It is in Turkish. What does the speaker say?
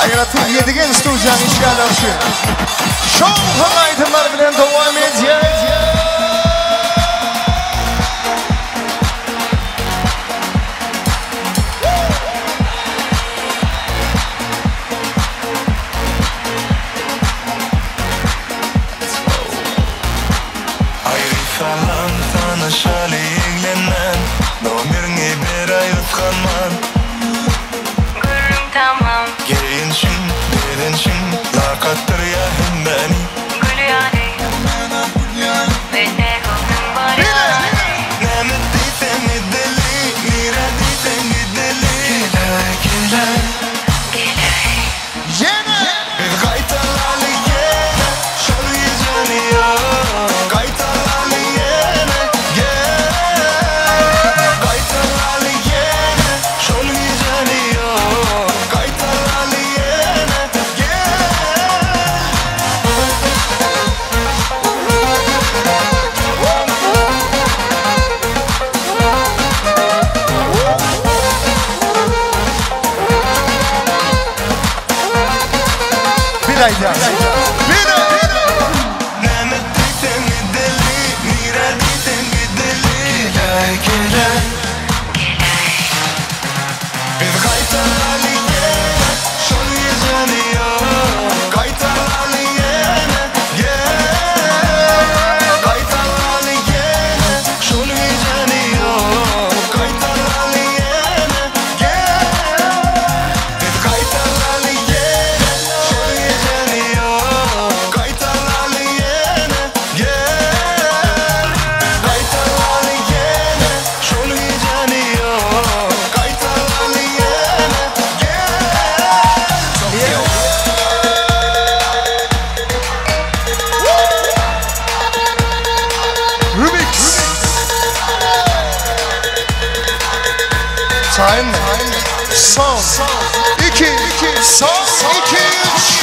Hayratın yedigen studiyan işgalası. Şovun aytımlar bilen devam edeceğiz. Falan tanışalı ilgilenmem Nomerini bir ay utkanmam Gülüm tamam Geyinşin, dedinşin Lakattır ya hem beni Gül yani Ve ne hukun var yani Nemet diysen gideli Nira diysen gideli Gele Yine Bir kaytalarlı yine Şol yüzünüyor Kaytalarlı yine Kaytalarlı yine Şol yüzünüyor Kaytalarlı yine bir ayda. Nemet diysen gideli Nira diysen gideli Gele Bir kaytalarlı yine Şol yüzünüyor Kaytalarlı yine Kaytalarlı yine Şol yüzünüyor Kaytalarlı yine Bir kaytalarlı yine Şol yüzünüyor Kaytalarlı yine Kaytalarlı yine Şol yüzünüyor Kaytalarlı yine Remix. Time. Son. 2. Son. 2.